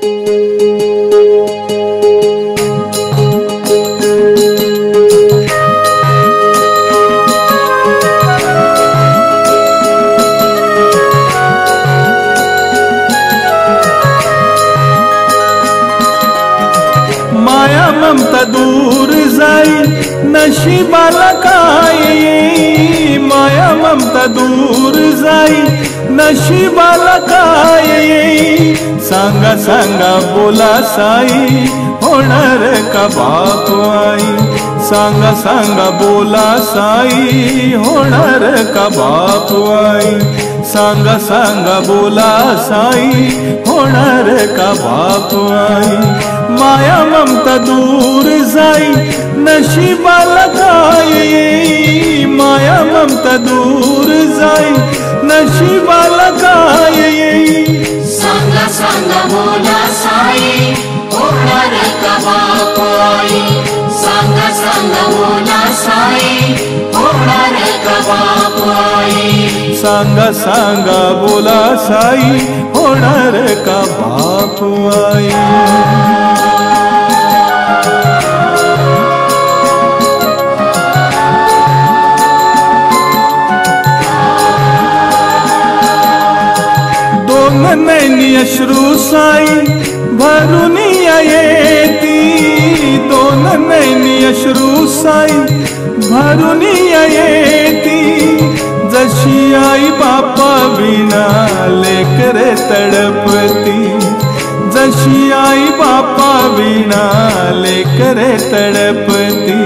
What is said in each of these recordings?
माया ममता दूर जाई नशिबाला काय येई, माया ममता दूर जाई नशिबाला काय येई। सांगा सांगा बोला साई होणार का बाप आई, सांगा सांगा बोला साई होणार का बाप आई, सांगा सांगा बोला साई होणार का बाप आई। माया ममता दूर जाई नशिबाला काय येई, माया ममता दूर जाई नशिबाला काय येई। सांगा सांगा बोला साई होणार का बाप आई, सांगा सांगा बोला साई होणार का बाप आई, सांगा सांगा बोला साई होणार का बाप आई। दोन नैनी अश्रू साई भरून येती, दोन नैनी अश्रू साई भरून येती। जशी आई बापा विना लेकरे तडपती, जशी आई बापा विना लेकरे तडपती।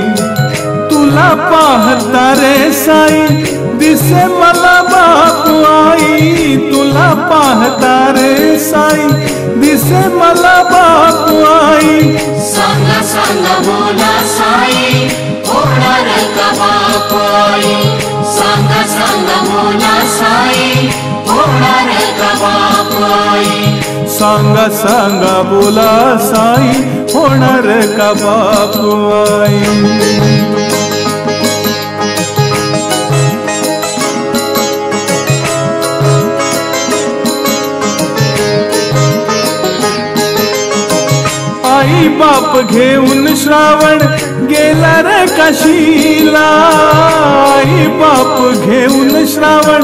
तुला पाहता रे साई दिसे मला बाप आई, तुला पाहता रे साई दिसे मला बाप आई। सांगा सांगा बोला साई होणार का बाप आई, सांगा सांगा बोला साई होणार का बाप आई, सांगा सांगा बोला साई होणार का बाप आई। आई बाप घेऊन श्रावण गेला रे काशीला, आई बाप घेऊन श्रावण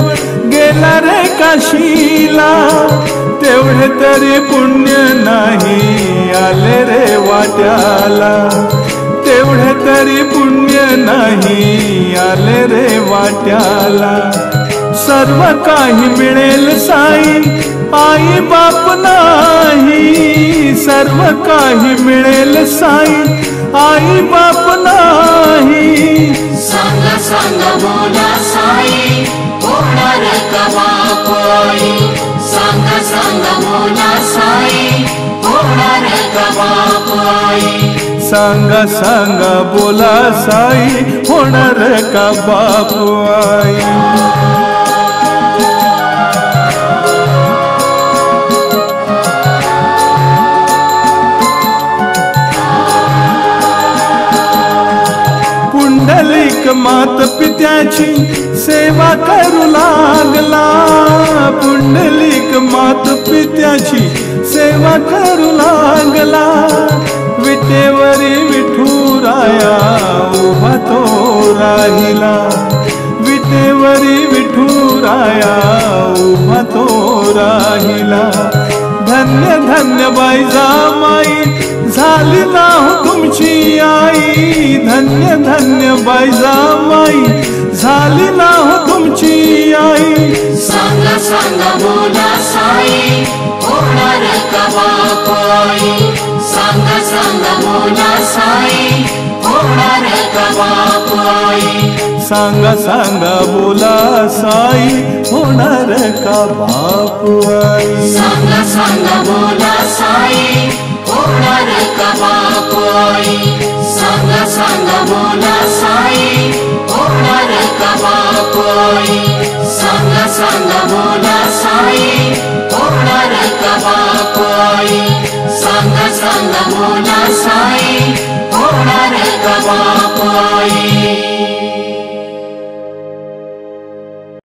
गेला रे काशीला। तेवढे तरी पुण्य नाही आले रे वाट्याला, तेवढे तरी पुण्य नाही आले रे वाट्याला। सर्व काही मिळेल साई आई बाप नाही, सर्व काही मिळेल साई आई बाप नाही। सांगा सांगा बोला साई होणार का बाप आई, सांगा सांगा बोला साई होणार का बाप आई, सांगा सांगा बोला साई होणार का बाप आई। पुंडलिक मात पित्याची सेवा करू लागला, पुंडलिक मात पित्याची सेवा करू लागला। विटेवरी विठुराया उभा तो राहिला, विटेवरी विठुराया उभा तो राहिला। धन्य धन्य बाई जामाई झाली ना हो तुमची आई, धन्य धन्य बाई जामाई झाली ना हो तुमची आई। सांगा सांगा बोला साई होणार का बाप आई, सांगा सांगा बोला साई होणार का बाप आई, सांगा सांगा बोला साई होणार का बाप आई। सांगा सांगा बोला साई होणार का बाप आई, सांगा सांगा बोला साई होणार का बाप आई, सांगा सांगा बोला साई होणार का बाप आई, सांगा सांगा बोला साई होणार का बाप आई।